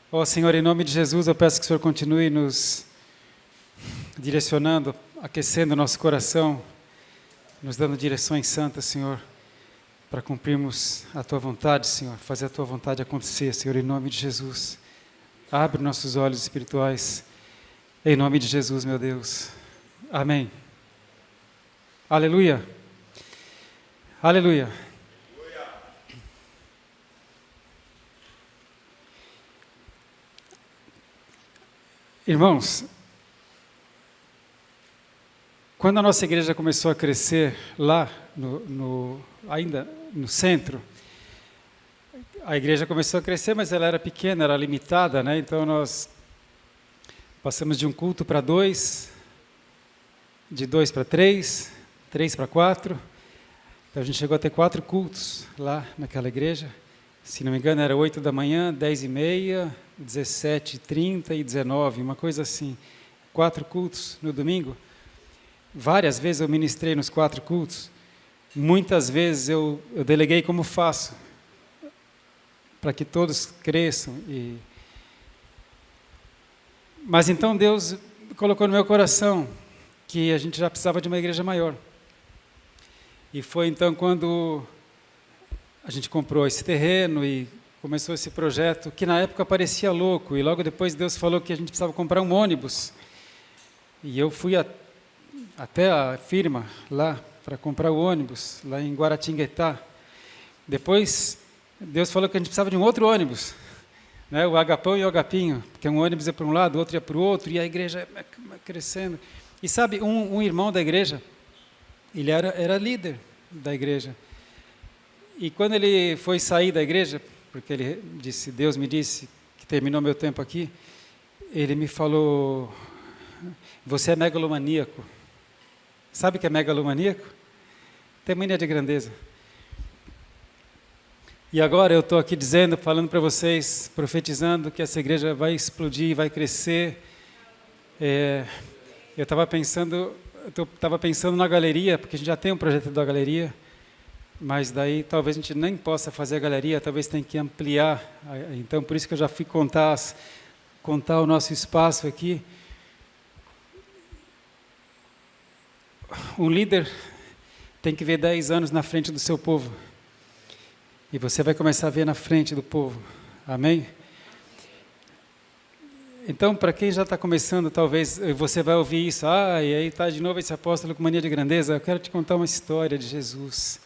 Ó Senhor, em nome de Jesus, eu peço que o Senhor continue nos direcionando, aquecendo o nosso coração, nos dando direções santas, Senhor, para cumprirmos a Tua vontade, Senhor, fazer a Tua vontade acontecer, Senhor, em nome de Jesus. Abre nossos olhos espirituais, em nome de Jesus, meu Deus. Amém. Aleluia. Aleluia. Irmãos, quando a nossa igreja começou a crescer lá, ainda no centro, a igreja começou a crescer, mas ela era pequena, era limitada, né? Então nós passamos de um culto para dois, de 2 para 3, 3 para 4, então a gente chegou a ter 4 cultos lá naquela igreja, se não me engano era 8 da manhã, 10h30, 17h30 e 19, uma coisa assim, 4 cultos no domingo. Várias vezes eu ministrei nos 4 cultos, muitas vezes eu deleguei como faço, para que todos cresçam. Mas então Deus colocou no meu coração que a gente já precisava de uma igreja maior. E foi então quando a gente comprou esse terreno e começou esse projeto, que na época parecia louco, e logo depois Deus falou que a gente precisava comprar um ônibus. E eu fui até a firma lá para comprar o ônibus, lá em Guaratinguetá. Depois Deus falou que a gente precisava de um outro ônibus, né? O Agapão e o Agapinho, porque um ônibus é para um lado, o outro é para o outro, e a igreja crescendo. E sabe, um irmão da igreja, ele era líder da igreja. E quando ele foi sair da igreja, porque ele disse, Deus me disse que terminou meu tempo aqui, ele me falou, você é megalomaníaco. Sabe o que é megalomaníaco? Tem mania de grandeza. E agora eu estou aqui dizendo, falando para vocês, profetizando que essa igreja vai explodir, vai crescer. Eu estava pensando na galeria, porque a gente já tem um projeto da galeria, mas daí talvez a gente nem possa fazer a galeria, talvez tenha que ampliar. Então, por isso que eu já fui contar o nosso espaço aqui. Um líder tem que ver 10 anos na frente do seu povo. E você vai começar a ver na frente do povo. Amém? Então, para quem já está começando, talvez você vai ouvir isso. E aí está de novo esse apóstolo com mania de grandeza. Eu quero te contar uma história de Jesus.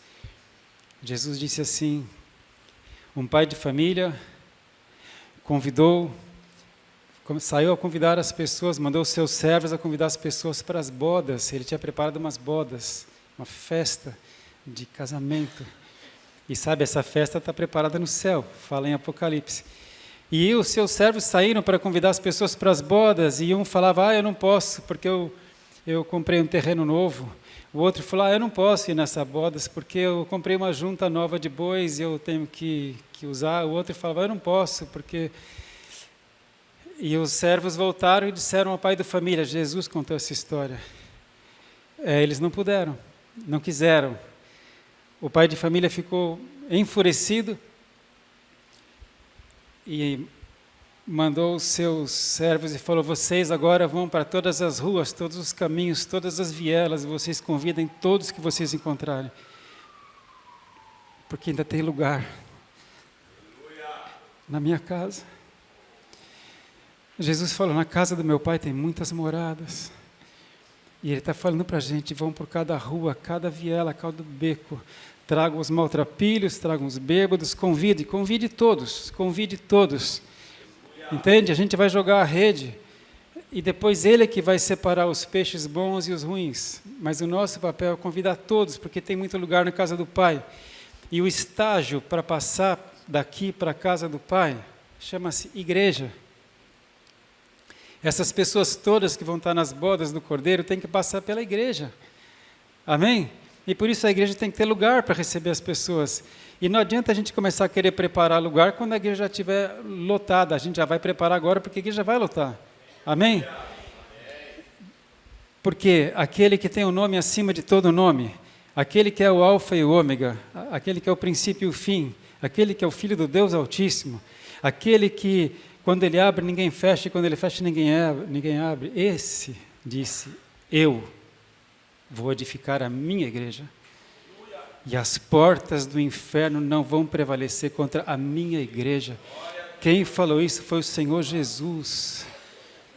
Jesus disse assim, um pai de família saiu a convidar as pessoas, mandou os seus servos a convidar as pessoas para as bodas. Ele tinha preparado umas bodas, uma festa de casamento. E sabe, essa festa está preparada no céu, fala em Apocalipse. E os seus servos saíram para convidar as pessoas para as bodas, e um falava, eu não posso, porque eu comprei um terreno novo. O outro falou, eu não posso ir nessas bodas, porque eu comprei uma junta nova de bois e eu tenho que usar. O outro falava, eu não posso, porque... E os servos voltaram e disseram ao pai da família, Jesus contou essa história. Eles não puderam, não quiseram. O pai de família ficou enfurecido e mandou os seus servos e falou, vocês agora vão para todas as ruas, todos os caminhos, todas as vielas, e vocês convidem todos que vocês encontrarem, porque ainda tem lugar na minha casa. Jesus falou, na casa do meu pai tem muitas moradas. E ele está falando para a gente, vão por cada rua, cada viela, cada beco, tragam os maltrapilhos, tragam os bêbados, convide todos. Entende? A gente vai jogar a rede, e depois ele é que vai separar os peixes bons e os ruins. Mas o nosso papel é convidar todos, porque tem muito lugar na casa do Pai. E o estágio para passar daqui para a casa do Pai chama-se igreja. Essas pessoas todas que vão estar nas bodas do Cordeiro têm que passar pela igreja. Amém? E por isso a igreja tem que ter lugar para receber as pessoas. E não adianta a gente começar a querer preparar lugar quando a igreja já estiver lotada. A gente já vai preparar agora porque a igreja vai lotar. Amém? Porque aquele que tem o nome acima de todo nome, aquele que é o alfa e o ômega, aquele que é o princípio e o fim, aquele que é o Filho do Deus Altíssimo, aquele que quando ele abre, ninguém fecha, e quando ele fecha, ninguém abre. Esse disse, eu vou edificar a minha igreja, e as portas do inferno não vão prevalecer contra a minha igreja. Quem falou isso foi o Senhor Jesus,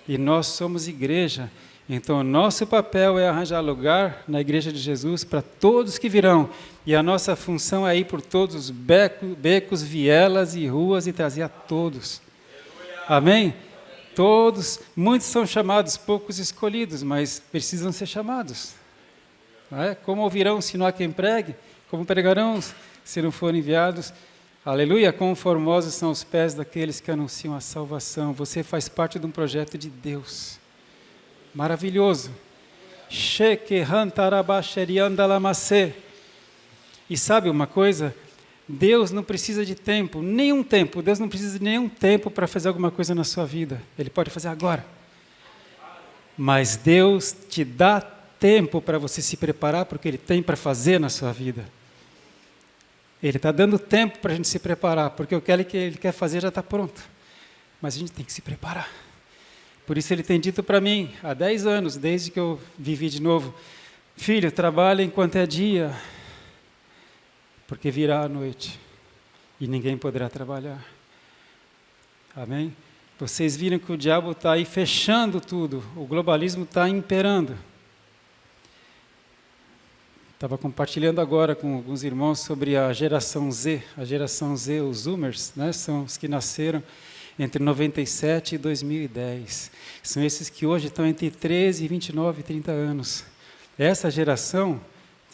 e nós somos igreja. Então, o nosso papel é arranjar lugar na igreja de Jesus para todos que virão, e a nossa função é ir por todos os becos, vielas e ruas e trazer a todos. Amém? Todos, muitos são chamados, poucos escolhidos, mas precisam ser chamados. Não é? Como ouvirão se não há quem pregue? Como pregarão se não forem enviados? Aleluia, quão formosos são os pés daqueles que anunciam a salvação. Você faz parte de um projeto de Deus. Maravilhoso. E sabe uma coisa? Deus não precisa de tempo, nenhum tempo. Deus não precisa de nenhum tempo para fazer alguma coisa na sua vida. Ele pode fazer agora. Mas Deus te dá tempo para você se preparar para o que Ele tem para fazer na sua vida. Ele está dando tempo para a gente se preparar, porque o que Ele quer fazer já está pronto. Mas a gente tem que se preparar. Por isso Ele tem dito para mim, há 10 anos, desde que eu vivi de novo, filho, trabalha enquanto é dia, porque virá a noite e ninguém poderá trabalhar. Amém? Vocês viram que o diabo está aí fechando tudo, o globalismo está imperando. Estava compartilhando agora com alguns irmãos sobre a geração Z. A geração Z, os Zoomers, né, são os que nasceram entre 97 e 2010. São esses que hoje estão entre 13, 29 e 30 anos. Essa geração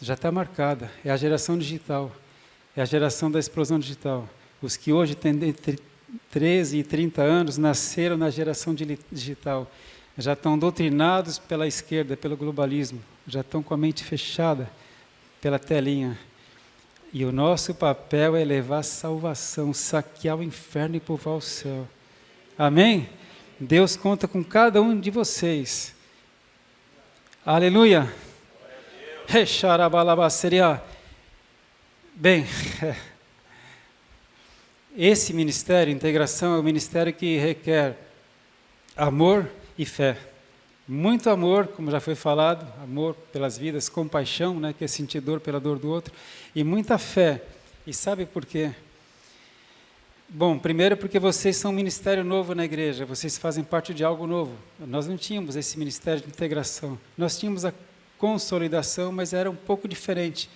já está marcada, é a geração digital, é a geração da explosão digital. Os que hoje têm entre 13 e 30 anos nasceram na geração digital, já estão doutrinados pela esquerda, pelo globalismo, já estão com a mente fechada pela telinha. E o nosso papel é levar salvação, saquear o inferno e povoar o céu. Amém? Deus conta com cada um de vocês. Aleluia! Bem, esse ministério, integração, é um ministério que requer amor e fé. Muito amor, como já foi falado, amor pelas vidas, compaixão, né, que é sentir dor pela dor do outro, e muita fé. E sabe por quê? Bom, primeiro porque vocês são um ministério novo na igreja, vocês fazem parte de algo novo. Nós não tínhamos esse ministério de integração, nós tínhamos a consolidação, mas era um pouco diferente.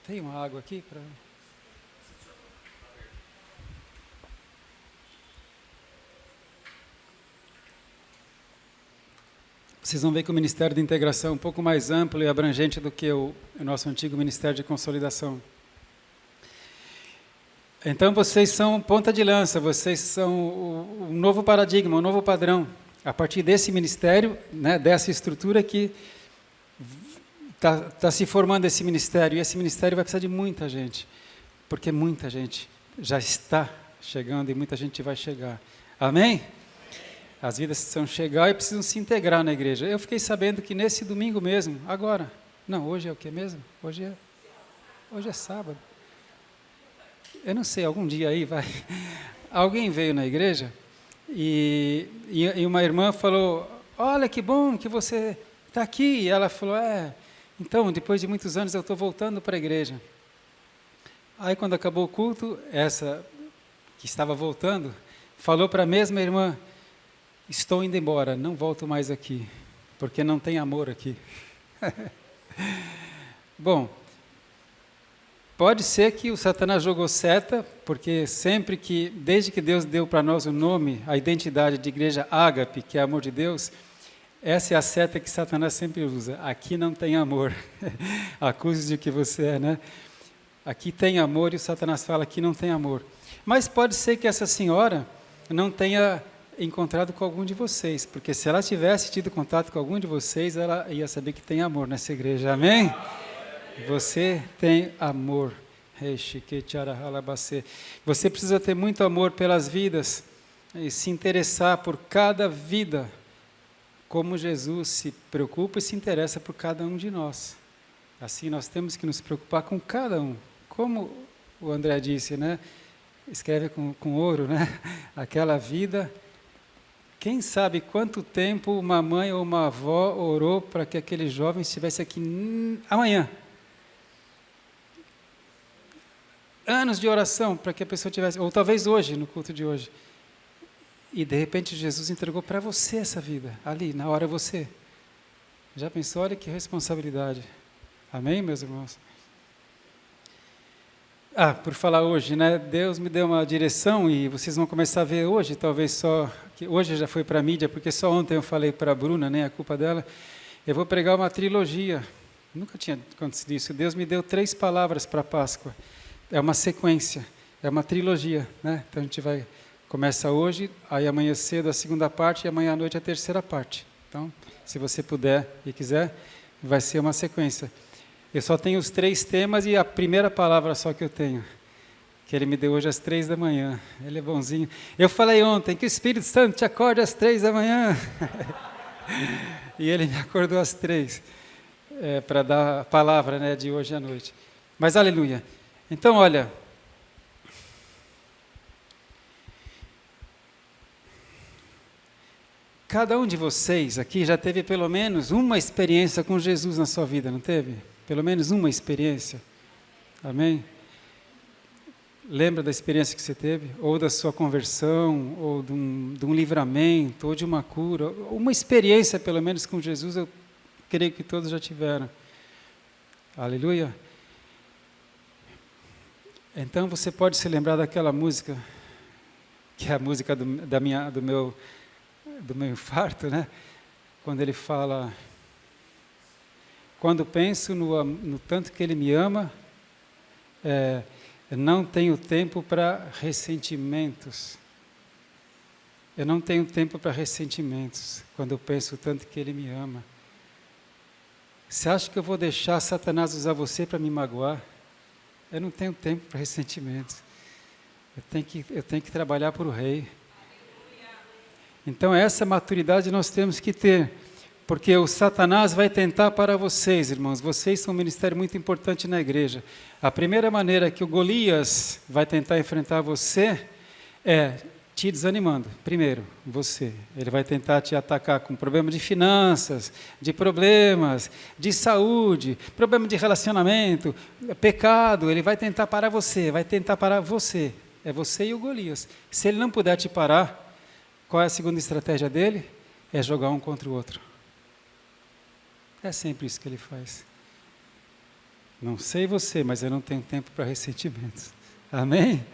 Tem uma água aqui para... Vocês vão ver que o Ministério de Integração é um pouco mais amplo e abrangente do que o nosso antigo Ministério de Consolidação. Então, vocês são ponta de lança, vocês são um novo paradigma, um novo padrão. A partir desse ministério, né, dessa estrutura que está se formando esse ministério, e esse ministério vai precisar de muita gente, porque muita gente já está chegando e muita gente vai chegar. Amém? As vidas precisam chegar e precisam se integrar na igreja. Eu fiquei sabendo que nesse domingo mesmo, agora, não, hoje é o que mesmo? Hoje é sábado. Eu não sei, algum dia aí vai. Alguém veio na igreja e uma irmã falou, olha que bom que você está aqui. E ela falou, então, depois de muitos anos eu estou voltando para a igreja. Aí quando acabou o culto, essa que estava voltando, falou para a mesma irmã, estou indo embora, não volto mais aqui, porque não tem amor aqui. Bom, pode ser que o Satanás jogou seta, porque desde que Deus deu para nós o nome, a identidade de igreja ágape, que é amor de Deus, essa é a seta que Satanás sempre usa. Aqui não tem amor. Acuse de que você é, né? Aqui tem amor e o Satanás fala que não tem amor. Mas pode ser que essa senhora não tenha encontrado com algum de vocês, porque se ela tivesse tido contato com algum de vocês, ela ia saber que tem amor nessa igreja, amém? Você tem amor. Você precisa ter muito amor pelas vidas e se interessar por cada vida, como Jesus se preocupa e se interessa por cada um de nós. Assim, nós temos que nos preocupar com cada um. Como o André disse, né? escreve com ouro, né? Aquela vida. Quem sabe quanto tempo uma mãe ou uma avó orou para que aquele jovem estivesse aqui amanhã? Anos de oração para que a pessoa tivesse, ou talvez hoje, no culto de hoje. E de repente Jesus entregou para você essa vida, ali, na hora você. Já pensou? Olha que responsabilidade. Amém, meus irmãos? Por falar hoje, né? Deus me deu uma direção e vocês vão começar a ver hoje, talvez só, que hoje já foi para a mídia, porque só ontem eu falei para a Bruna, nem a culpa dela, eu vou pregar uma trilogia. Nunca tinha acontecido isso. Deus me deu 3 palavras para a Páscoa. É uma sequência, é uma trilogia, né? Então a gente começa hoje, aí amanhã cedo a segunda parte e amanhã à noite a terceira parte. Então, se você puder e quiser, vai ser uma sequência. Eu só tenho os 3 temas e a primeira palavra só que eu tenho, que ele me deu hoje às 3 da manhã. Ele é bonzinho. Eu falei ontem que o Espírito Santo te acorde às 3 da manhã. E ele me acordou às 3, para dar a palavra, né, de hoje à noite. Mas aleluia. Então, olha, cada um de vocês aqui já teve pelo menos uma experiência com Jesus na sua vida, não teve? Pelo menos uma experiência. Amém? Lembra da experiência que você teve? Ou da sua conversão, ou de um livramento, ou de uma cura. Uma experiência, pelo menos, com Jesus, eu creio que todos já tiveram. Aleluia? Então, você pode se lembrar daquela música, que é a música do meu infarto, né? Quando ele fala... Quando penso no tanto que ele me ama, não tenho tempo para ressentimentos. Eu não tenho tempo para ressentimentos, quando eu penso o tanto que ele me ama. Você acha que eu vou deixar Satanás usar você para me magoar? Eu não tenho tempo para ressentimentos. Eu tenho que trabalhar para o rei. Então, essa maturidade nós temos que ter. Porque o Satanás vai tentar para vocês, irmãos. Vocês são um ministério muito importante na igreja. A primeira maneira que o Golias vai tentar enfrentar você é te desanimando. Primeiro, você. Ele vai tentar te atacar com problemas de finanças, de problemas de saúde, problema de relacionamento, pecado. Ele vai tentar parar você, vai tentar parar você. É você e o Golias. Se ele não puder te parar, qual é a segunda estratégia dele? É jogar um contra o outro. É sempre isso que ele faz. Não sei você, mas eu não tenho tempo para ressentimentos. Amém?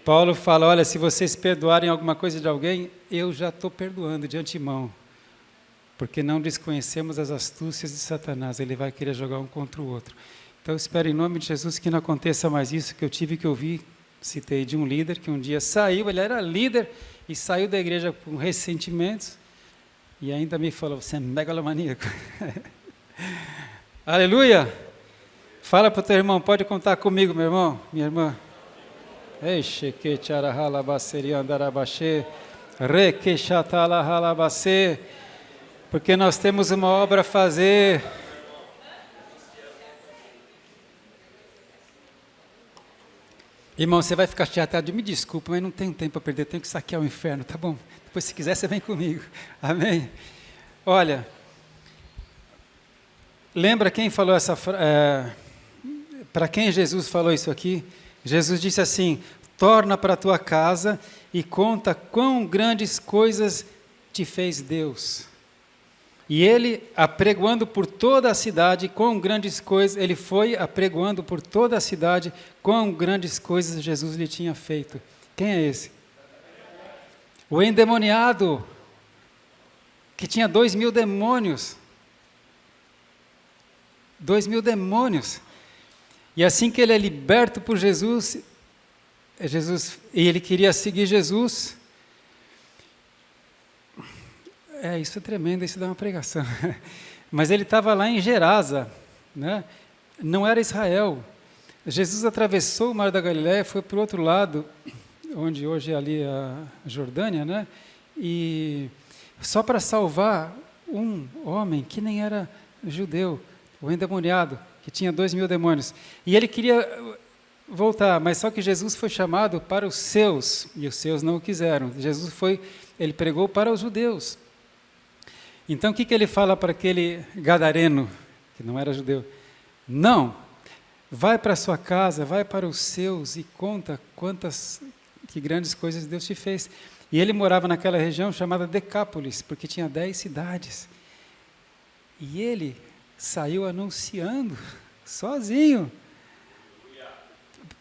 Paulo fala, olha, se vocês perdoarem alguma coisa de alguém, eu já estou perdoando de antemão. Porque não desconhecemos as astúcias de Satanás. Ele vai querer jogar um contra o outro. Então, eu espero em nome de Jesus que não aconteça mais isso, que eu tive que ouvir, citei de um líder, que um dia saiu, ele era líder, e saiu da igreja com ressentimentos, e ainda me falou, você é megalomaníaco. Aleluia! Fala para o teu irmão, pode contar comigo, meu irmão, minha irmã. Eixe, que tcharahalabasseri andarabaxê, requechatalahalabacê, porque nós temos uma obra a fazer. Irmão, você vai ficar chateado, me desculpa, mas não tenho tempo para perder, tenho que saquear o inferno, tá bom? Depois, se quiser, você vem comigo. Amém? Olha, lembra quem falou essa frase? Para quem Jesus falou isso aqui? Jesus disse assim, torna para a tua casa e conta quão grandes coisas te fez Deus. E ele, apregoando por toda a cidade, quão grandes coisas, ele foi apregoando por toda a cidade, quão grandes coisas Jesus lhe tinha feito. Quem é esse? O endemoniado, que tinha 2.000 demônios. 2.000 demônios. E assim que ele é liberto por Jesus, e ele queria seguir Jesus. Isso é tremendo, isso dá uma pregação. Mas ele estava lá em Gerasa, né? Não era Israel. Jesus atravessou o Mar da Galileia, foi para o outro lado, onde hoje é ali a Jordânia, né? E só para salvar um homem que nem era judeu, o endemoniado, que tinha 2.000 demônios. E ele queria voltar, mas só que Jesus foi chamado para os seus, e os seus não o quiseram. Ele pregou para os judeus. Então, o que ele fala para aquele gadareno, que não era judeu? Não, vai para a sua casa, vai para os seus e conta que grandes coisas Deus te fez. E ele morava naquela região chamada Decápolis, porque tinha 10 cidades. E ele saiu anunciando, sozinho.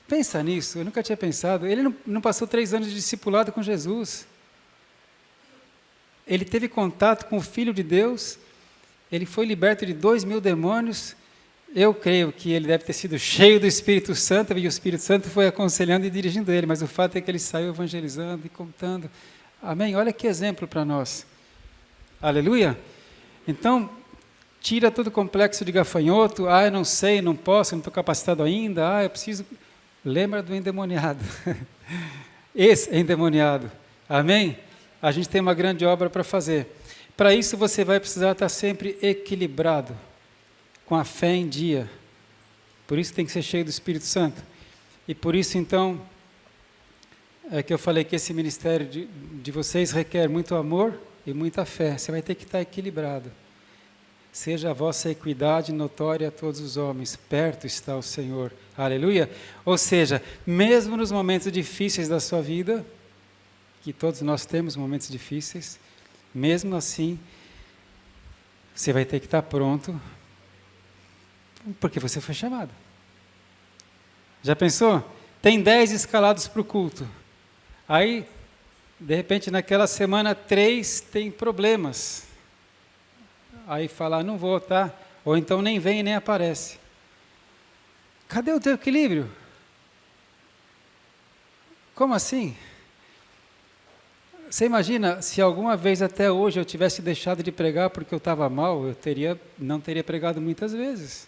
Pensa nisso, eu nunca tinha pensado. Ele não passou 3 anos de discipulado com Jesus. Ele teve contato com o Filho de Deus, ele foi liberto de 2.000 demônios. Eu creio que ele deve ter sido cheio do Espírito Santo, e o Espírito Santo foi aconselhando e dirigindo ele, mas o fato é que ele saiu evangelizando e contando. Amém? Olha que exemplo para nós. Aleluia? Então, tira todo o complexo de gafanhoto. Eu não sei, não posso, não estou capacitado ainda. Eu preciso... Lembra do endemoniado. Esse é endemoniado. Amém? A gente tem uma grande obra para fazer. Para isso, você vai precisar estar sempre equilibrado, com a fé em dia. Por isso tem que ser cheio do Espírito Santo. E por isso, então, é que eu falei que esse ministério de vocês requer muito amor e muita fé. Você vai ter que estar equilibrado. Seja a vossa equidade notória a todos os homens. Perto está o Senhor. Aleluia? Ou seja, mesmo nos momentos difíceis da sua vida, que todos nós temos momentos difíceis, mesmo assim, você vai ter que estar pronto, porque você foi chamado. Já pensou? Tem 10 escalados para o culto. Aí, de repente, naquela semana, 3 tem problemas. Aí fala, não vou, tá? Ou então nem vem e nem aparece. Cadê o teu equilíbrio? Como assim? Você imagina, se alguma vez até hoje eu tivesse deixado de pregar porque eu estava mal, não teria pregado muitas vezes.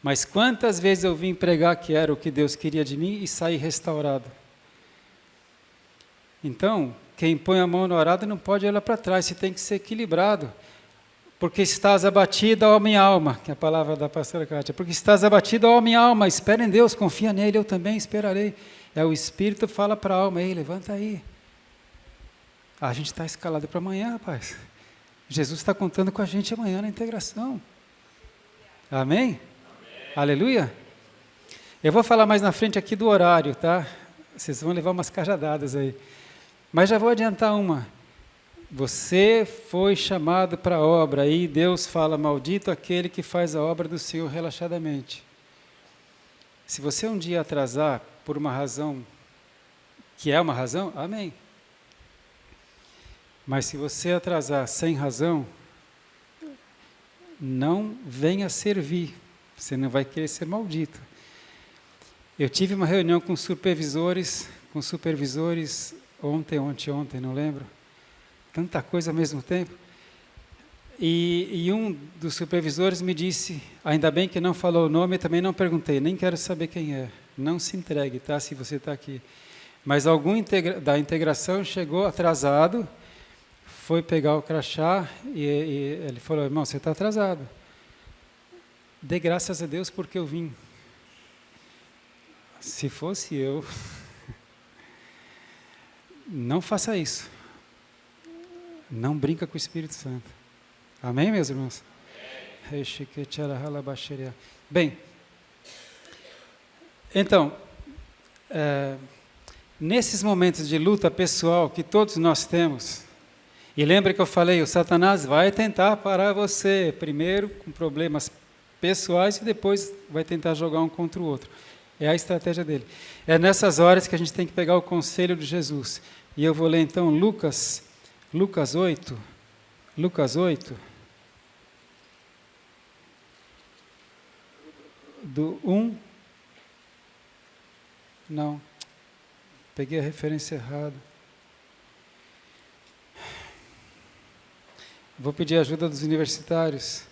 Mas quantas vezes eu vim pregar que era o que Deus queria de mim e saí restaurado? Então, quem põe a mão no arado não pode olhar para trás, você tem que ser equilibrado. Porque estás abatido, ó minha alma, que é a palavra da pastora Kátia. Porque estás abatido, ó minha alma, espera em Deus, confia nele, eu também esperarei. O Espírito fala para a alma, ei, levanta aí. A gente está escalado para amanhã, rapaz. Jesus está contando com a gente amanhã na integração. Amém? Amém? Aleluia? Eu vou falar mais na frente aqui do horário, tá? Vocês vão levar umas cajadadas aí. Mas já vou adiantar uma. Você foi chamado para a obra, e Deus fala, maldito aquele que faz a obra do Senhor relaxadamente. Se você um dia atrasar por uma razão, que é uma razão, amém. Mas se você atrasar sem razão, não venha servir, você não vai querer ser maldito. Eu tive uma reunião com supervisores ontem, não lembro, tanta coisa ao mesmo tempo, e um dos supervisores me disse, ainda bem que não falou o nome, eu também não perguntei, nem quero saber quem é, não se entregue, tá, se você está aqui. Mas algum da integração chegou atrasado, foi pegar o crachá e ele falou, irmão, você está atrasado. Dê graças a Deus porque eu vim. Se fosse eu, não faça isso. Não brinca com o Espírito Santo. Amém, meus irmãos? Amém. Bem, então, nesses momentos de luta pessoal que todos nós temos, e lembra que eu falei, o Satanás vai tentar parar você, primeiro com problemas pessoais e depois vai tentar jogar um contra o outro. É a estratégia dele. É nessas horas que a gente tem que pegar o conselho de Jesus. E eu vou ler então Lucas 8, do 1, não, peguei a referência errada. Vou pedir a ajuda dos universitários.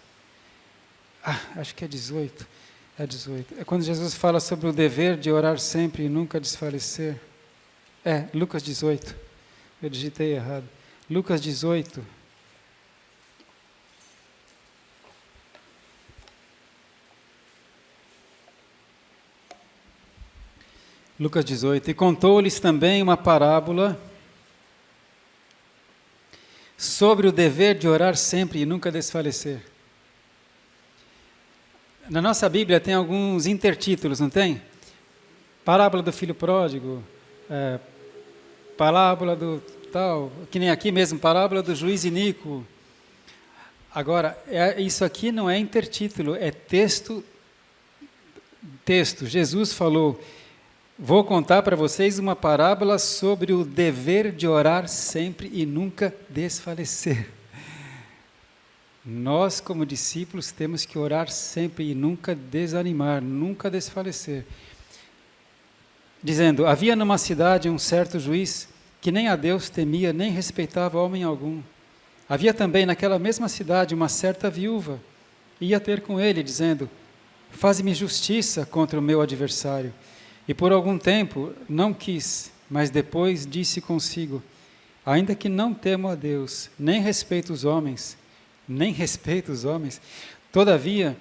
Acho que é 18. É 18. É quando Jesus fala sobre o dever de orar sempre e nunca desfalecer. Lucas 18. Eu digitei errado. Lucas 18. Lucas 18. E contou-lhes também uma parábola sobre o dever de orar sempre e nunca desfalecer. Na nossa Bíblia tem alguns intertítulos, não tem? Parábola do filho pródigo, parábola do tal, que nem aqui mesmo, parábola do juiz iníquo. Agora, isso aqui não é intertítulo, é texto. Jesus falou, vou contar para vocês uma parábola sobre o dever de orar sempre e nunca desfalecer. Nós, como discípulos, temos que orar sempre e nunca desanimar, nunca desfalecer. Dizendo, havia numa cidade um certo juiz que nem a Deus temia, nem respeitava homem algum. Havia também naquela mesma cidade uma certa viúva, ia ter com ele, dizendo, faze-me justiça contra o meu adversário. E por algum tempo não quis, mas depois disse consigo, ainda que não temo a Deus, nem respeito os homens, todavia,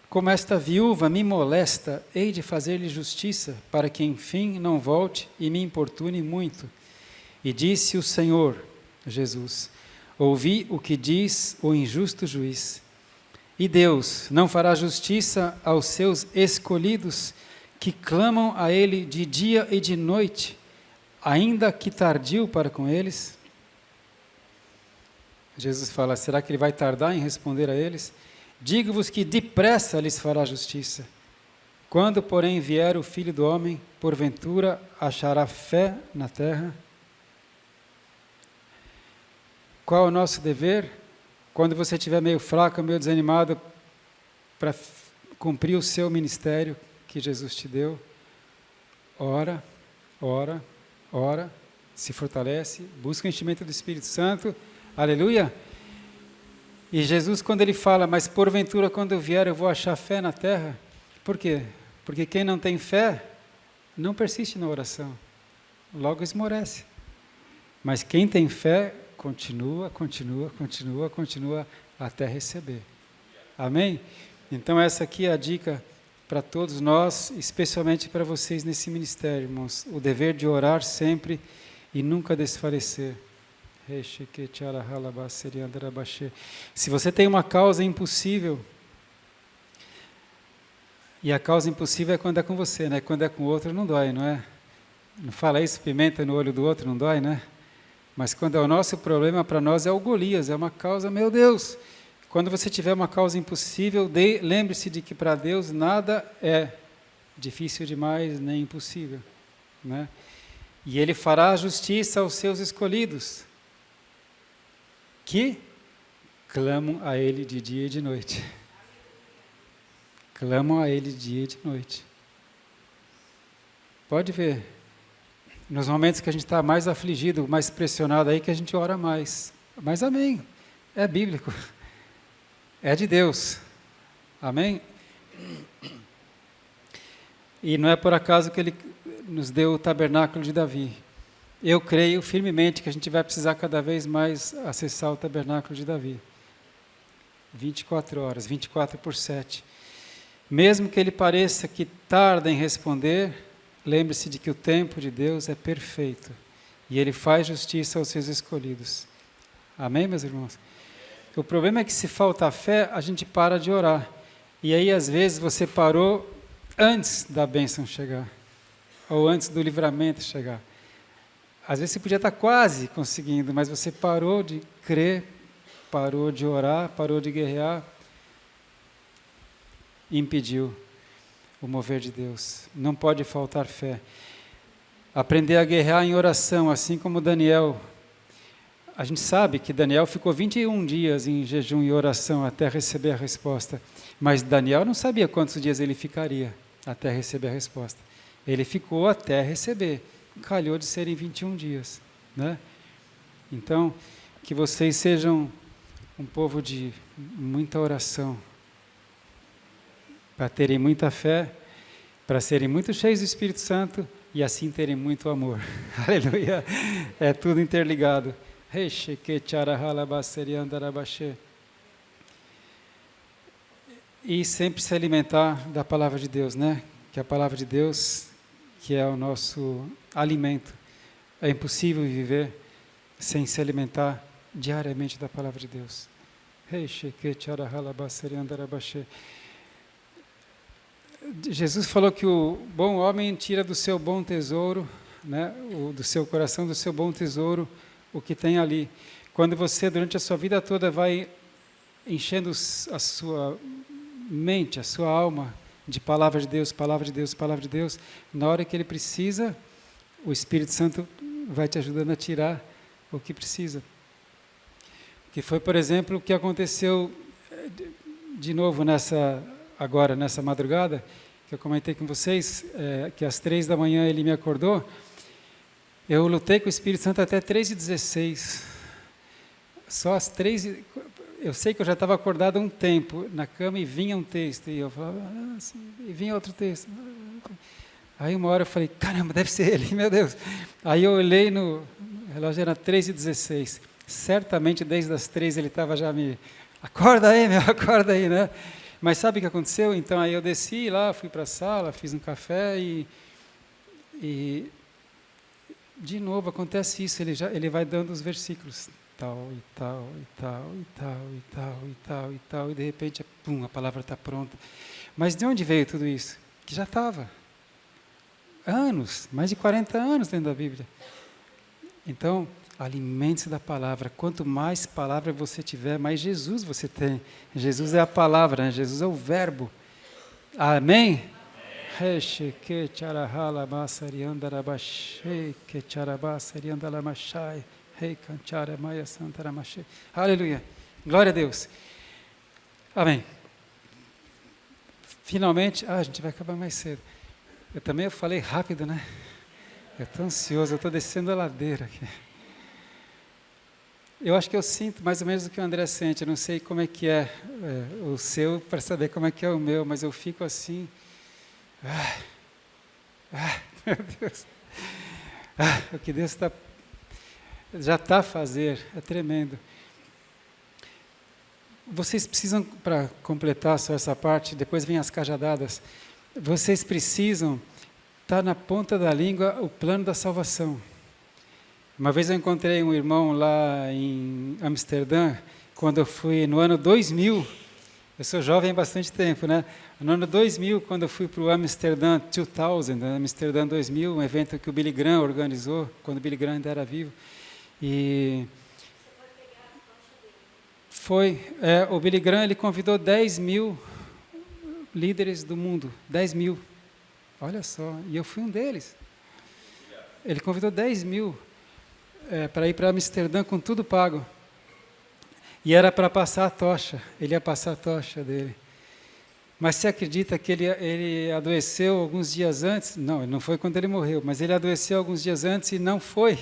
como esta viúva me molesta, hei de fazer-lhe justiça, para que enfim não volte e me importune muito. E disse o Senhor, Jesus, ouvi o que diz o injusto juiz. E Deus não fará justiça aos seus escolhidos, que clamam a Ele de dia e de noite, ainda que tardio para com eles? Jesus fala, será que Ele vai tardar em responder a eles? Digo-vos que depressa lhes fará justiça. Quando, porém, vier o Filho do Homem, porventura achará fé na terra? Qual é o nosso dever? Quando você estiver meio fraco, meio desanimado, para cumprir o seu ministério que Jesus te deu, ora, se fortalece, busca o enchimento do Espírito Santo, aleluia. E Jesus, quando ele fala, mas porventura quando eu vier eu vou achar fé na terra, por quê? Porque quem não tem fé, não persiste na oração, logo esmorece. Mas quem tem fé, continua até receber. Amém? Então essa aqui é a dica para todos nós, especialmente para vocês nesse ministério, irmãos. O dever de orar sempre e nunca desfalecer. Se você tem uma causa impossível, e a causa impossível é quando é com você, né? Quando é com o outro não dói, não é? Não fala isso, pimenta no olho do outro não dói, né? Mas quando é o nosso problema, para nós é o Golias, é uma causa, meu Deus. Quando você tiver uma causa impossível, lembre-se de que para Deus nada é difícil demais nem impossível, né? E Ele fará justiça aos seus escolhidos, que clamam a Ele de dia e de noite. Clamam a Ele de dia e de noite. Pode ver, nos momentos que a gente está mais afligido, mais pressionado, aí que a gente ora mais. Mas amém, é bíblico, é de Deus, amém? E não é por acaso que Ele nos deu o tabernáculo de Davi. Eu creio firmemente que a gente vai precisar cada vez mais acessar o tabernáculo de Davi. 24 horas, 24/7. Mesmo que ele pareça que tarda em responder, lembre-se de que o tempo de Deus é perfeito. E Ele faz justiça aos seus escolhidos. Amém, meus irmãos? O problema é que se falta fé, a gente para de orar. E aí, às vezes, você parou antes da bênção chegar. Ou antes do livramento chegar. Às vezes você podia estar quase conseguindo, mas você parou de crer, parou de orar, parou de guerrear e impediu o mover de Deus. Não pode faltar fé. Aprender a guerrear em oração, assim como Daniel. A gente sabe que Daniel ficou 21 dias em jejum e oração até receber a resposta. Mas Daniel não sabia quantos dias ele ficaria até receber a resposta. Ele ficou até receber. Calhou de serem 21 dias, né? Então, que vocês sejam um povo de muita oração, para terem muita fé, para serem muito cheios do Espírito Santo e assim terem muito amor. Aleluia! É tudo interligado. E sempre se alimentar da palavra de Deus, né? Que a palavra de Deus, que é o nosso alimento. É impossível viver sem se alimentar diariamente da palavra de Deus. Jesus falou que o bom homem tira do seu bom tesouro, né, do seu coração, do seu bom tesouro, o que tem ali. Quando você, durante a sua vida toda, vai enchendo a sua mente, a sua alma, de palavra de Deus, palavra de Deus, palavra de Deus, na hora que Ele precisa, o Espírito Santo vai te ajudando a tirar o que precisa. Que foi, por exemplo, o que aconteceu de novo agora nessa madrugada, que eu comentei com vocês, que às 3 da manhã ele me acordou. Eu lutei com o Espírito Santo até 3h16. Só às 3h... Eu sei que eu já estava acordado há um tempo na cama e vinha um texto, e eu falava, assim, e vinha outro texto. Aí uma hora eu falei, caramba, deve ser ele, meu Deus. Aí eu olhei no relógio, era 3h16. Certamente desde as 3 ele estava já acorda aí, meu, acorda aí, né? Mas sabe o que aconteceu? Então aí eu desci lá, fui para a sala, fiz um café e de novo acontece isso, ele vai dando os versículos. Tal, e tal, e tal, e tal, e tal, e tal, e tal, e de repente, pum, a palavra está pronta. Mas de onde veio tudo isso? Que já estava. Anos, mais de 40 anos dentro da Bíblia. Então, alimente-se da palavra. Quanto mais palavra você tiver, mais Jesus você tem. Jesus é a palavra, né? Jesus é o verbo. Amém? Aleluia. Glória a Deus. Amém. Finalmente, a gente vai acabar mais cedo. Eu falei rápido, né? Eu estou ansioso, eu estou descendo a ladeira aqui. Eu acho que eu sinto mais ou menos o que o André sente. Eu não sei como é que é o seu, para saber como é que é o meu, mas eu fico assim. Meu Deus. O que Deus já está a fazer, é tremendo. Vocês precisam, para completar só essa parte, depois vem as cajadadas, vocês precisam estar na ponta da língua o plano da salvação. Uma vez eu encontrei um irmão lá em Amsterdã, quando eu fui no ano 2000, eu sou jovem há bastante tempo, né? No ano 2000, quando eu fui para o Amsterdã 2000, Amsterdã 2000, um evento que o Billy Graham organizou, quando o Billy Graham ainda era vivo. E o Billy Graham, ele convidou 10 mil líderes do mundo, 10 mil, olha só, e eu fui um deles. Ele convidou 10 mil para ir para Amsterdã com tudo pago, e era para passar a tocha, ele ia passar a tocha dele. Mas você acredita que ele adoeceu alguns dias antes? Não, não foi quando ele morreu, mas ele adoeceu alguns dias antes e não foi.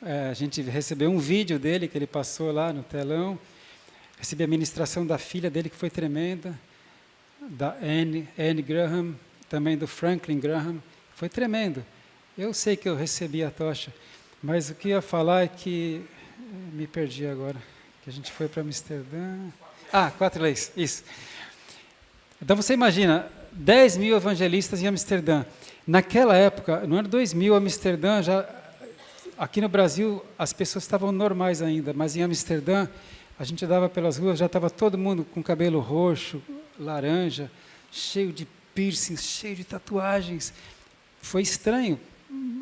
A gente recebeu um vídeo dele que ele passou lá no telão, recebi a ministração da filha dele que foi tremenda, da Anne Graham, também do Franklin Graham, foi tremendo. Eu sei que eu recebi a tocha, mas o que eu ia falar é que, me perdi agora, que a gente foi para Amsterdã. 4 leis, isso. Então você imagina, 10 mil evangelistas em Amsterdã. Naquela época, no ano 2000, Amsterdã aqui no Brasil, as pessoas estavam normais ainda, mas em Amsterdã, a gente andava pelas ruas, já estava todo mundo com cabelo roxo, laranja, cheio de piercings, cheio de tatuagens. Foi estranho.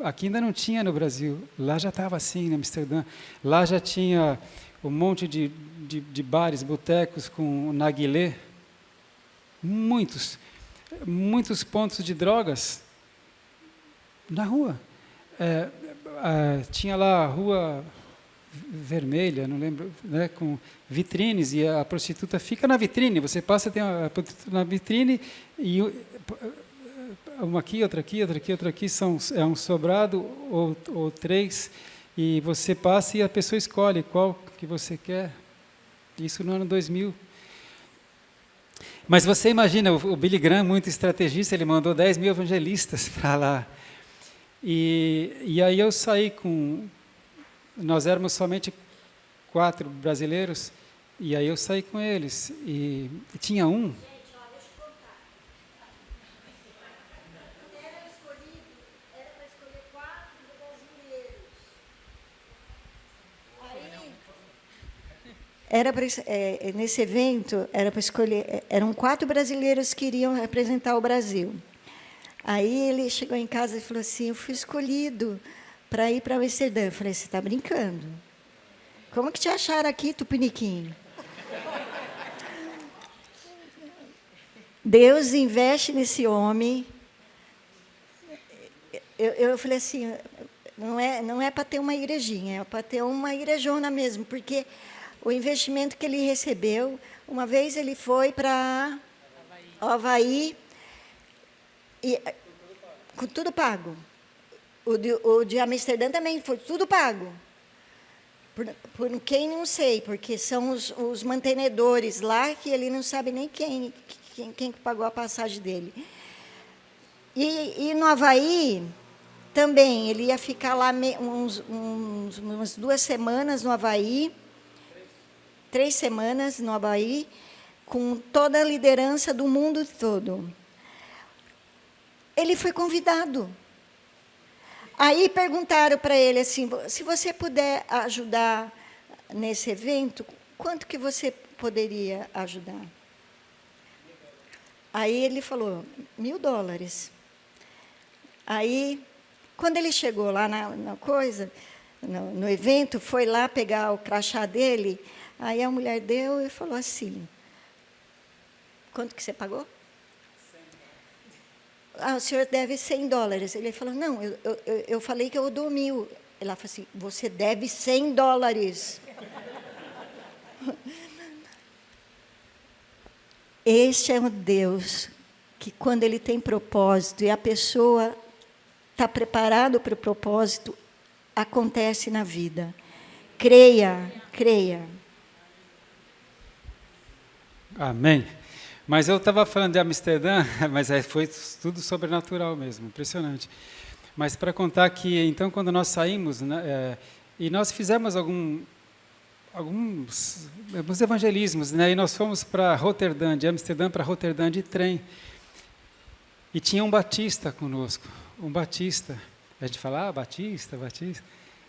Aqui ainda não tinha no Brasil. Lá já estava assim, em Amsterdã. Lá já tinha um monte de bares, botecos com narguilé. Muitos pontos de drogas na rua. Tinha lá a Rua Vermelha, não lembro, né, com vitrines, e a prostituta fica na vitrine, você passa, tem a prostituta na vitrine, e uma aqui, outra aqui, outra aqui, outra aqui, é um sobrado ou 3, e você passa e a pessoa escolhe qual que você quer. Isso no ano 2000. Mas você imagina, o Billy Graham, muito estrategista, ele mandou 10 mil evangelistas para lá. E aí eu saí nós éramos somente 4 brasileiros, e aí eu saí com eles, e tinha um... Gente, ó, deixa eu contar. Quando era escolhido Nesse evento, era para escolher, eram 4 brasileiros que iriam representar o Brasil. Aí ele chegou em casa e falou assim, eu fui escolhido para ir para Amsterdã. Eu falei, você está brincando? Como que te acharam aqui, Tupiniquim? Deus investe nesse homem. Eu falei assim, não é para ter uma igrejinha, é para ter uma igrejona mesmo, porque o investimento que ele recebeu, uma vez ele foi para Havaí, com tudo pago. O de Amsterdã também foi tudo pago. Por quem não sei, porque são os mantenedores lá, que ele não sabe nem quem pagou a passagem dele. E no Havaí, também, ele ia ficar lá umas 2 semanas no Havaí, 3 semanas no Havaí, com toda a liderança do mundo todo. Ele foi convidado. Aí perguntaram para ele assim, se você puder ajudar nesse evento, quanto que você poderia ajudar? Aí ele falou, $1.000. Aí, quando ele chegou lá no evento, foi lá pegar o crachá dele, aí a mulher deu e falou assim, quanto que você pagou? O senhor deve $100. Ele falou, não, eu falei que eu dou 1.000. Ela falou assim, você deve $100. Este é um Deus que, quando Ele tem propósito e a pessoa está preparada para o propósito, acontece na vida. Creia, creia. Amém. Mas eu estava falando de Amsterdã, mas foi tudo sobrenatural mesmo, impressionante. Mas para contar que, então, quando nós saímos, né, e nós fizemos alguns evangelismos, né, e nós fomos para Roterdã, de Amsterdã para Roterdã de trem, e tinha um batista conosco, a gente fala, batista.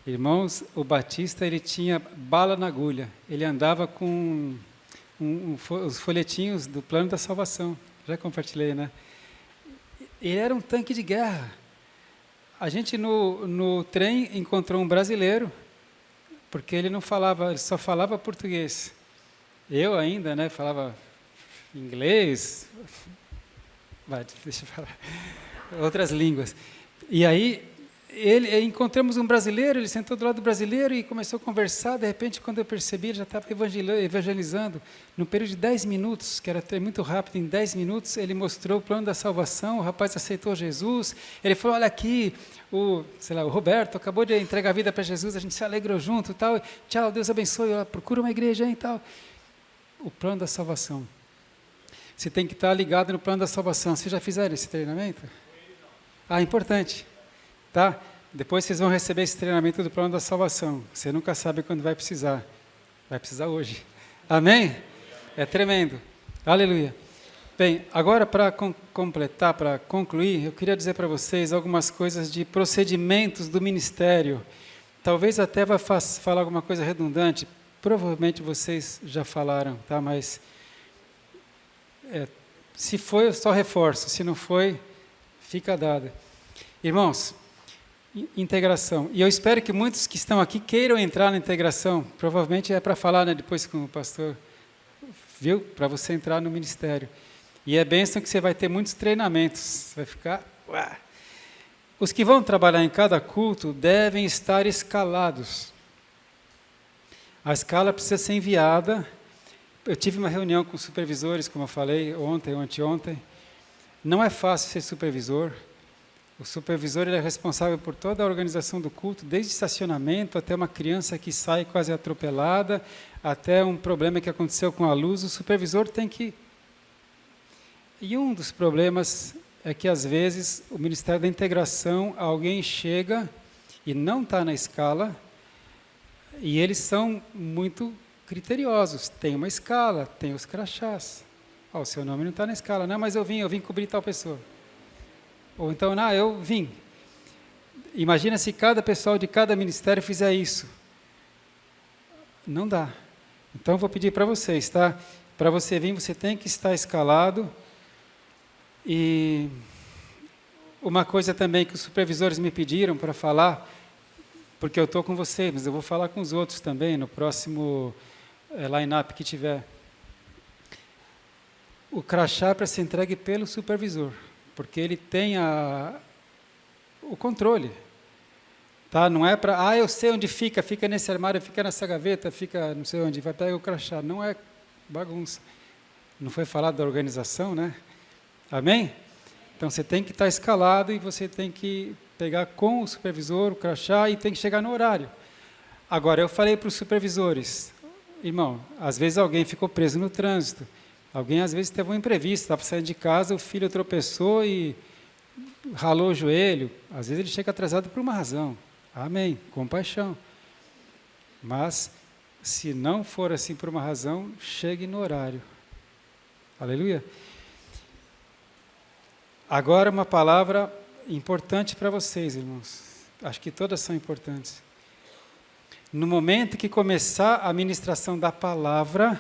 Irmãos, o batista, ele tinha bala na agulha, ele andava com os folhetinhos do plano da salvação, já compartilhei, né? Ele era um tanque de guerra. A gente no trem encontrou um brasileiro, porque ele não falava, ele só falava português. Eu ainda, né, falava inglês, deixa eu falar, outras línguas. E aí encontramos um brasileiro, ele sentou do lado do brasileiro e começou a conversar. De repente, quando eu percebi, ele já estava evangelizando. No período de 10 minutos, que era muito rápido, em 10 minutos, ele mostrou o plano da salvação, o rapaz aceitou Jesus. Ele falou, olha aqui, o Roberto acabou de entregar a vida para Jesus, a gente se alegrou junto, tal. Tchau, Deus abençoe, procura uma igreja aí e tal. O plano da salvação. Você tem que estar ligado no plano da salvação. Vocês já fizeram esse treinamento? Importante. Tá? Depois vocês vão receber esse treinamento do plano da salvação. Você nunca sabe quando vai precisar. Vai precisar hoje. Amém? É tremendo. Aleluia. Bem, agora para completar, para concluir, eu queria dizer para vocês algumas coisas de procedimentos do ministério. Talvez até vá falar alguma coisa redundante. Provavelmente vocês já falaram, tá? Mas se foi, eu só reforço. Se não foi, fica dado. Irmãos, integração. E eu espero que muitos que estão aqui queiram entrar na integração. Provavelmente é para falar, né, depois com o pastor, viu? Para você entrar no ministério. E é bênção que você vai ter muitos treinamentos. Vai ficar... Uá. Os que vão trabalhar em cada culto devem estar escalados. A escala precisa ser enviada. Eu tive uma reunião com supervisores, como eu falei, ontem ou anteontem. Não é fácil ser supervisor. O supervisor ele é responsável por toda a organização do culto, desde estacionamento até uma criança que sai quase atropelada, até um problema que aconteceu com a luz. O supervisor tem que... E um dos problemas é que, às vezes, o Ministério da Integração, alguém chega e não está na escala, e eles são muito criteriosos. Tem uma escala, tem os crachás. O seu nome não está na escala. Não, mas eu vim cobrir tal pessoa. Ou então, eu vim. Imagina se cada pessoal de cada ministério fizer isso. Não dá. Então, eu vou pedir para vocês, tá? Para você vir, você tem que estar escalado. E uma coisa também que os supervisores me pediram para falar, porque eu estou com vocês, mas eu vou falar com os outros também, no próximo line-up que tiver. O crachá é para ser entregue pelo supervisor, porque ele tem o controle. Tá? Não é para, eu sei onde fica nesse armário, fica nessa gaveta, fica não sei onde, vai pegar o crachá. Não é bagunça. Não foi falado da organização, né? Amém? Então, você tem que estar escalado e você tem que pegar com o supervisor o crachá e tem que chegar no horário. Agora, eu falei para os supervisores, irmão, às vezes alguém ficou preso no trânsito, alguém às vezes teve um imprevisto, estava saindo de casa, o filho tropeçou e ralou o joelho, às vezes ele chega atrasado por uma razão. Amém, compaixão. Mas, se não for assim por uma razão, chegue no horário. Aleluia. Agora, uma palavra importante para vocês, irmãos. Acho que todas são importantes. No momento que começar a ministração da palavra,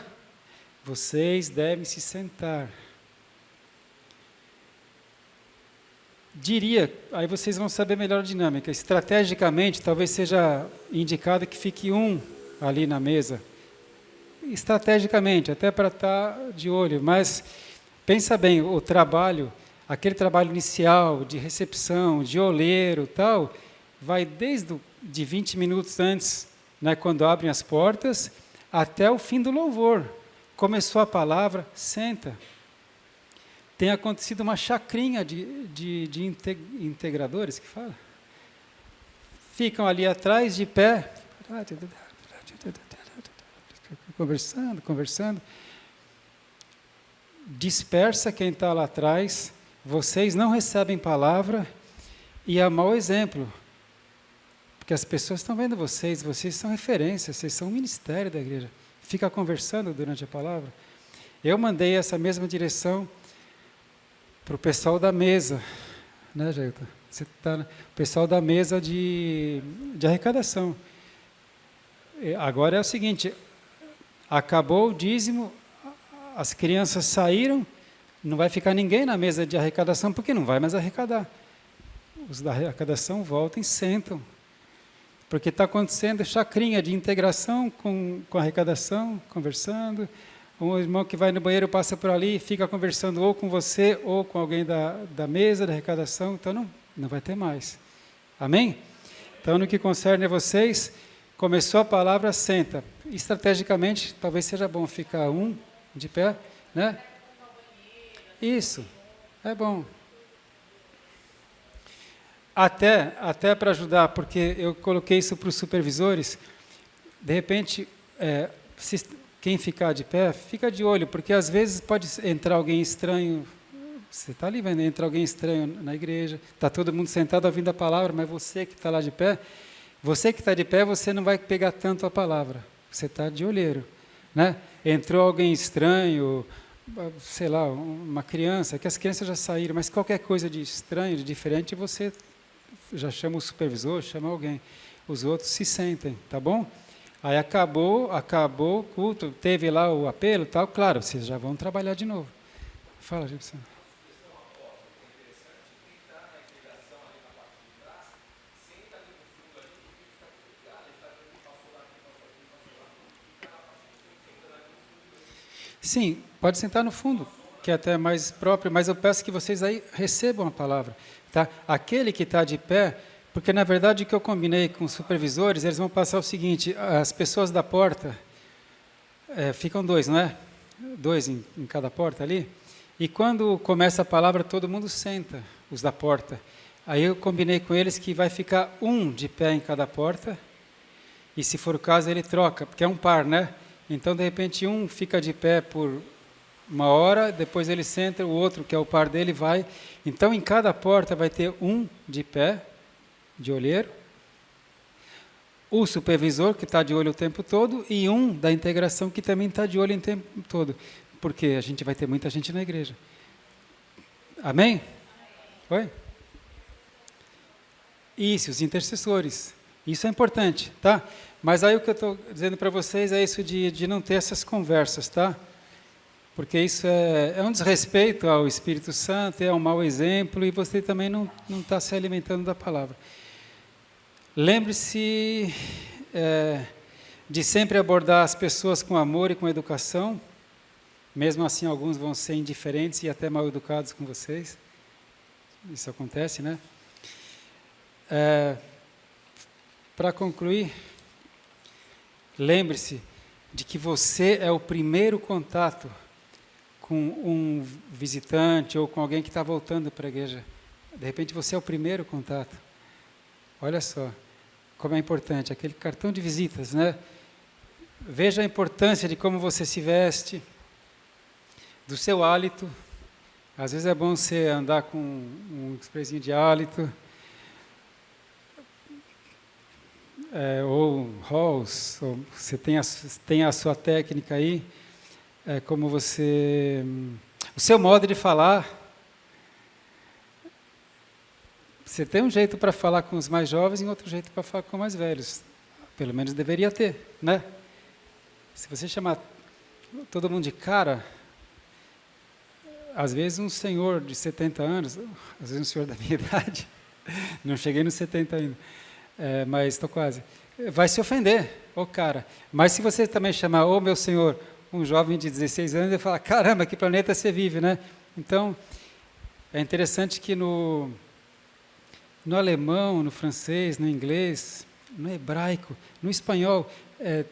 vocês devem se sentar. Diria, aí vocês vão saber melhor a dinâmica. Estrategicamente, talvez seja indicado que fique um ali na mesa. Estrategicamente, até para estar de olho. Mas, pensa bem, o trabalho, aquele trabalho inicial de recepção, de oleiro, tal, vai desde de 20 minutos antes, né, quando abrem as portas, até o fim do louvor. Começou a palavra, senta. Tem acontecido uma chacrinha de integradores, que fala? Ficam ali atrás, de pé, conversando. Dispersa quem está lá atrás, vocês não recebem palavra e é mau exemplo. Porque as pessoas estão vendo vocês são referência, vocês são o ministério da igreja. Fica conversando durante a palavra. Eu mandei essa mesma direção para o pessoal da mesa, né, Jailton? O pessoal da mesa de arrecadação. Agora é o seguinte, acabou o dízimo, as crianças saíram, não vai ficar ninguém na mesa de arrecadação, porque não vai mais arrecadar. Os da arrecadação voltam e sentam. Porque está acontecendo chacrinha de integração com a arrecadação, conversando. Um irmão que vai no banheiro passa por ali e fica conversando ou com você ou com alguém da mesa da arrecadação. Então, não vai ter mais. Amém? Então, no que concerne a vocês, começou a palavra, senta. Estrategicamente, talvez seja bom ficar um de pé, né? Isso, é bom. Até para ajudar, porque eu coloquei isso para os supervisores, de repente, quem ficar de pé, fica de olho, porque às vezes pode entrar alguém estranho, você está ali, vai entrar alguém estranho na igreja, está todo mundo sentado ouvindo a palavra, mas você que está lá de pé, você não vai pegar tanto a palavra, você está de olheiro, né? Entrou alguém estranho, sei lá, uma criança, que as crianças já saíram, mas qualquer coisa de estranho, de diferente, você já chama o supervisor, chama alguém, os outros se sentem, tá bom? Aí acabou o culto, teve lá o apelo e tal, claro, vocês já vão trabalhar de novo. Fala, Gibson. Sim, pode sentar no fundo, que é até mais próprio, mas eu peço que vocês aí recebam a palavra. Tá? Aquele que está de pé, porque na verdade o que eu combinei com os supervisores, eles vão passar o seguinte, as pessoas da porta, ficam dois, não é? Dois em cada porta ali, e quando começa a palavra todo mundo senta, os da porta. Aí eu combinei com eles que vai ficar um de pé em cada porta, e se for o caso ele troca, porque é um par, né? Então de repente um fica de pé por uma hora, depois ele senta, o outro, que é o par dele, vai. Então, em cada porta vai ter um de pé, de olheiro, o supervisor, que está de olho o tempo todo, e um da integração, que também está de olho o tempo todo. Porque a gente vai ter muita gente na igreja. Amém? Oi? Isso, os intercessores. Isso é importante, tá? Mas aí o que eu estou dizendo para vocês é isso de não ter essas conversas, tá? Porque isso é um desrespeito ao Espírito Santo, é um mau exemplo e você também não está se alimentando da palavra. Lembre-se de sempre abordar as pessoas com amor e com educação. Mesmo assim, alguns vão ser indiferentes e até mal educados com vocês. Isso acontece, né? Para concluir, lembre-se de que você é o primeiro contato com um visitante ou com alguém que está voltando para a igreja. De repente, você é o primeiro contato. Olha só como é importante, aquele cartão de visitas, né? Veja a importância de como você se veste, do seu hálito. Às vezes é bom você andar com um sprayzinho de hálito, ou Halls, ou você tem a sua técnica aí, como você... O seu modo de falar. Você tem um jeito para falar com os mais jovens e outro jeito para falar com os mais velhos. Pelo menos deveria ter, né? Se você chamar todo mundo de cara, às vezes um senhor de 70 anos, às vezes um senhor da minha idade, não cheguei nos 70 ainda, mas estou quase, vai se ofender, ô cara. Mas se você também chamar, ô meu senhor, um jovem de 16 anos, ele fala, caramba, que planeta você vive, né? Então, é interessante que no alemão, no francês, no inglês, no hebraico, no espanhol,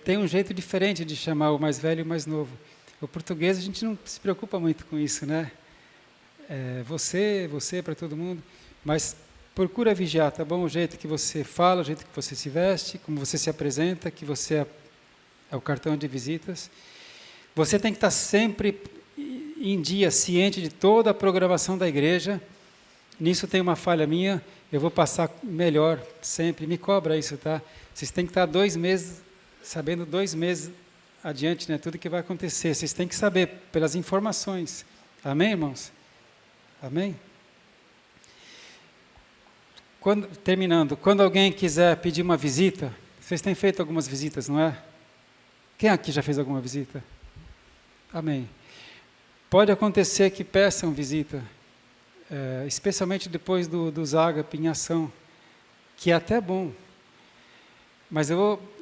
tem um jeito diferente de chamar o mais velho e o mais novo. O português, a gente não se preocupa muito com isso, né? Você para todo mundo, mas procura vigiar, tá bom? O jeito que você fala, o jeito que você se veste, como você se apresenta, que você é o cartão de visitas. Você tem que estar sempre em dia, ciente de toda a programação da igreja. Nisso tem uma falha minha, eu vou passar melhor sempre, me cobra isso, tá? Vocês têm que estar 2 meses, sabendo 2 meses adiante, né, tudo que vai acontecer. Vocês têm que saber pelas informações. Amém, irmãos? Amém? Terminando, quando alguém quiser pedir uma visita, vocês têm feito algumas visitas, não é? Quem aqui já fez alguma visita? Amém. Pode acontecer que peçam visita, especialmente depois dos ágape em ação, que é até bom. Mas eu vou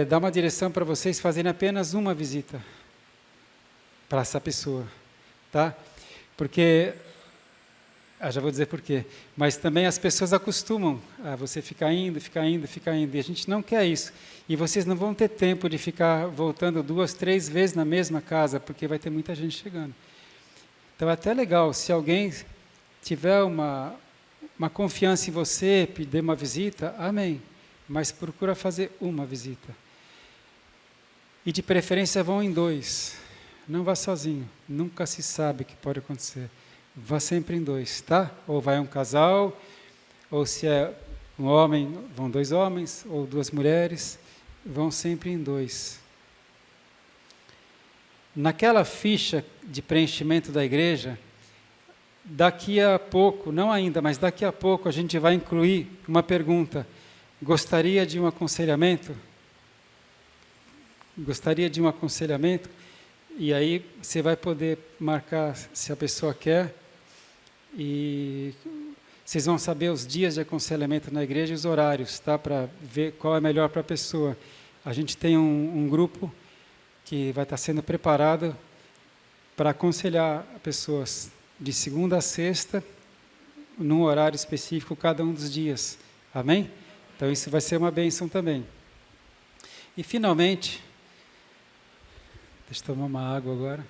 dar uma direção para vocês fazerem apenas uma visita para essa pessoa, tá? Porque, já vou dizer por quê, mas também as pessoas acostumam a você ficar indo, e a gente não quer isso. E vocês não vão ter tempo de ficar voltando 2, 3 vezes na mesma casa, porque vai ter muita gente chegando. Então é até legal, se alguém tiver uma confiança em você, pedir uma visita, amém. Mas procura fazer uma visita. E de preferência vão em 2. Não vá sozinho. Nunca se sabe o que pode acontecer. Vá sempre em 2, tá? Ou vai um casal, ou se é um homem, vão 2 homens, ou 2 mulheres. Vão sempre em 2. Naquela ficha de preenchimento da igreja, daqui a pouco, não ainda, mas daqui a pouco a gente vai incluir uma pergunta. Gostaria de um aconselhamento? Gostaria de um aconselhamento? E aí você vai poder marcar se a pessoa quer. E vocês vão saber os dias de aconselhamento na igreja e os horários, tá? Para ver qual é melhor para a pessoa. A gente tem um grupo que vai estar sendo preparado para aconselhar pessoas de segunda a sexta, num horário específico, cada um dos dias. Amém? Então, isso vai ser uma bênção também. E, finalmente, deixa eu tomar uma água agora.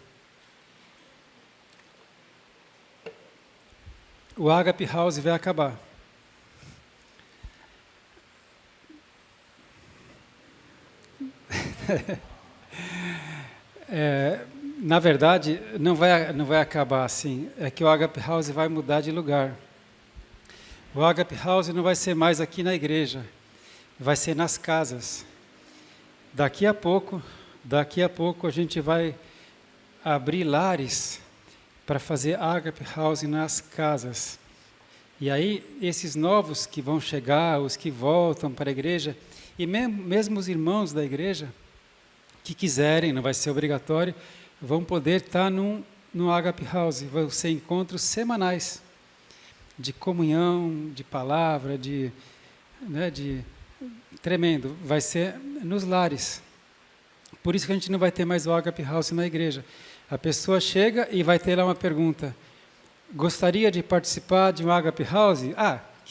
O Agape House vai acabar. Na verdade, não vai acabar assim. É que o Agape House vai mudar de lugar. O Agape House não vai ser mais aqui na igreja, vai ser nas casas. Daqui a pouco a gente vai abrir lares para fazer Agape House nas casas. E aí, esses novos que vão chegar, os que voltam para a igreja, e mesmo os irmãos da igreja, que quiserem, não vai ser obrigatório, vão poder estar no Agape House. Vão ser encontros semanais, de comunhão, de palavra, de tremendo. Vai ser nos lares. Por isso que a gente não vai ter mais o Agape House na igreja. A pessoa chega e vai ter lá uma pergunta. Gostaria de participar de um Agape House?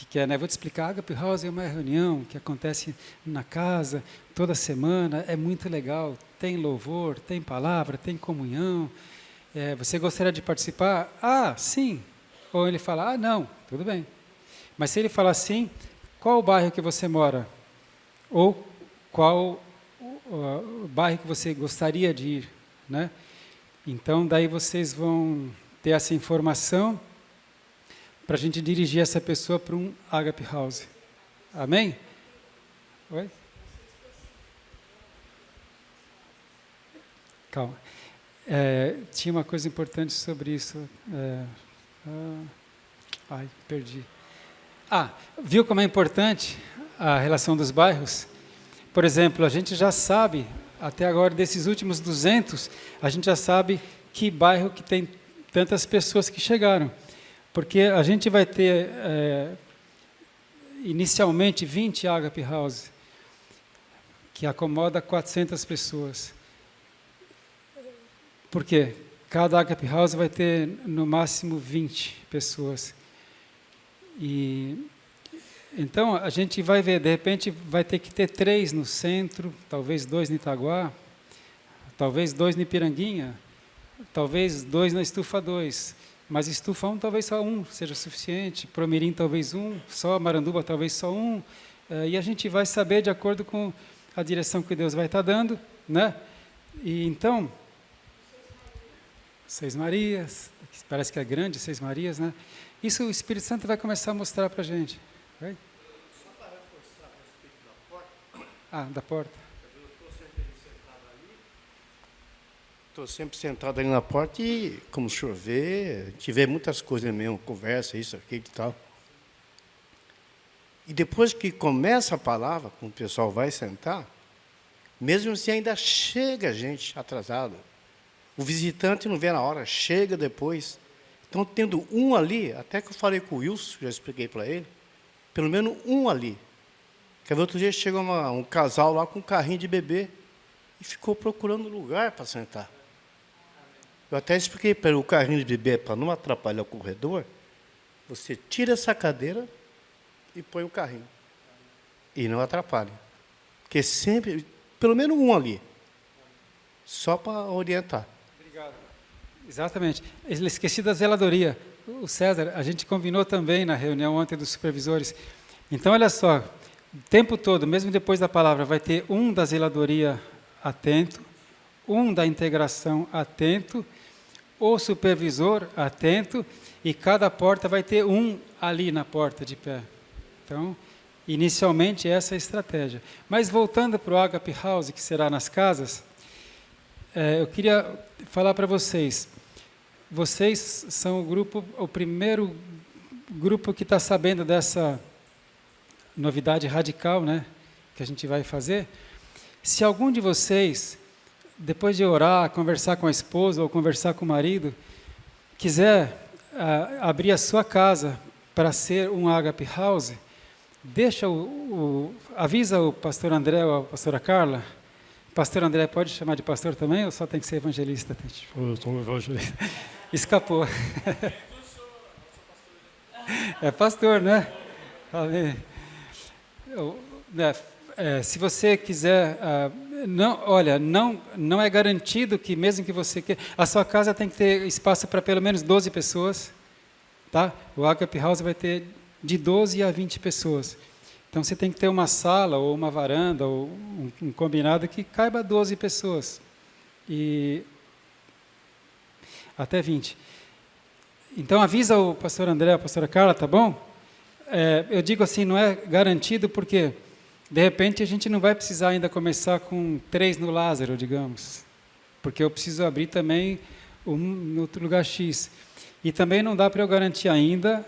Que é, né? Vou te explicar. Agape House é uma reunião que acontece na casa toda semana. É muito legal. Tem louvor, tem palavra, tem comunhão. Você gostaria de participar? Sim. Ou ele fala, não, tudo bem. Mas se ele falar assim, qual o bairro que você mora? Ou qual o bairro que você gostaria de ir, né? Então, daí vocês vão ter essa informação para a gente dirigir essa pessoa para um Agape House. Amém? Oi? Calma. Tinha uma coisa importante sobre isso. Perdi. Viu como é importante a relação dos bairros? Por exemplo, a gente já sabe, até agora, desses últimos 200, a gente já sabe que bairro que tem tantas pessoas que chegaram. Porque a gente vai ter, inicialmente, 20 Agape House, que acomoda 400 pessoas. Por quê? Cada Agape House vai ter, no máximo, 20 pessoas. Então, a gente vai ver, de repente, vai ter que ter 3 no centro, talvez 2 no Itaguá, talvez 2 no Ipiranguinha, talvez 2 na Estufa 2, mas Estufa 1 talvez só 1 seja suficiente, Promirim talvez 1, só Maranduba talvez só 1, e a gente vai saber de acordo com a direção que Deus vai estar dando, né? E então, Seis Marias, parece que é grande, Seis Marias, né? Isso o Espírito Santo vai começar a mostrar para a gente. Vai? Só para reforçar a respeito da porta. Da porta. Eu estou sempre sentado ali na porta e, como o senhor vê, a gente vê muitas coisas mesmo, conversa, isso, aquilo e tal. E depois que começa a palavra, quando o pessoal vai sentar, mesmo assim ainda chega gente atrasada. O visitante não vê na hora, chega depois. Então, tendo um ali, até que eu falei com o Wilson, já expliquei para ele, pelo menos um ali. Quer ver, outro dia chegou um casal lá com um carrinho de bebê e ficou procurando lugar para sentar. Eu até expliquei para ele, o carrinho de bebê, para não atrapalhar o corredor, você tira essa cadeira e põe o carrinho. E não atrapalha. Porque sempre, pelo menos um ali, só para orientar. Obrigado. Exatamente. Eu esqueci da zeladoria. O César, a gente combinou também na reunião ontem dos supervisores. Então, olha só, o tempo todo, mesmo depois da palavra, vai ter um da zeladoria atento, um da integração atento, o supervisor atento, e cada porta vai ter um ali na porta de pé. Então, inicialmente, essa é a estratégia. Mas voltando para o Agape House, que será nas casas, eu queria falar para vocês. Vocês são o primeiro grupo que está sabendo dessa novidade radical, né, que a gente vai fazer. Se algum de vocês, depois de orar, conversar com a esposa ou conversar com o marido, quiser abrir a sua casa para ser um Agape House, deixa avisa o pastor André ou a pastora Carla. Pastor André pode chamar de pastor também ou só tem que ser evangelista? Eu sou evangelista. Escapou. É pastor, né? Amém. Se você quiser, não é garantido que mesmo que você queira, a sua casa tem que ter espaço para pelo menos 12 pessoas, tá? O Agape House vai ter de 12 a 20 pessoas. Então você tem que ter uma sala ou uma varanda ou um combinado que caiba 12 pessoas. E até 20. Então avisa o pastor André, a pastora Carla, tá bom? Eu digo assim, não é garantido porque de repente a gente não vai precisar ainda começar com 3 no Lázaro, digamos. Porque eu preciso abrir também no outro lugar X. E também não dá para eu garantir ainda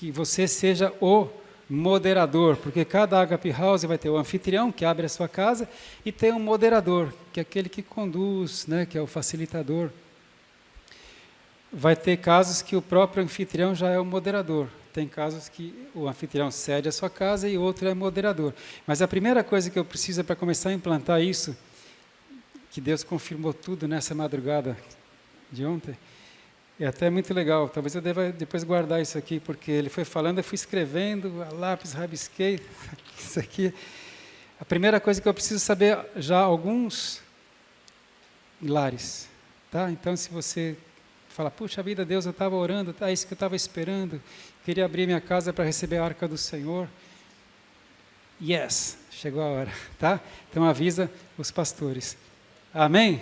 que você seja o moderador, porque cada Agape House vai ter o anfitrião, que abre a sua casa, e tem um moderador, que é aquele que conduz, né, que é o facilitador. Vai ter casos que o próprio anfitrião já é o moderador. Tem casos que o anfitrião cede a sua casa e outro é moderador. Mas a primeira coisa que eu preciso para começar a implantar isso, que Deus confirmou tudo nessa madrugada de ontem, é até muito legal. Talvez eu deva depois guardar isso aqui, porque ele foi falando, eu fui escrevendo, a lápis, rabisquei, isso aqui. A primeira coisa que eu preciso saber, já alguns lares. Tá? Então, se você fala, puxa vida, Deus, eu estava orando, é isso que eu estava esperando, queria abrir minha casa para receber a arca do Senhor. Yes, chegou a hora, tá? Então avisa os pastores. Amém?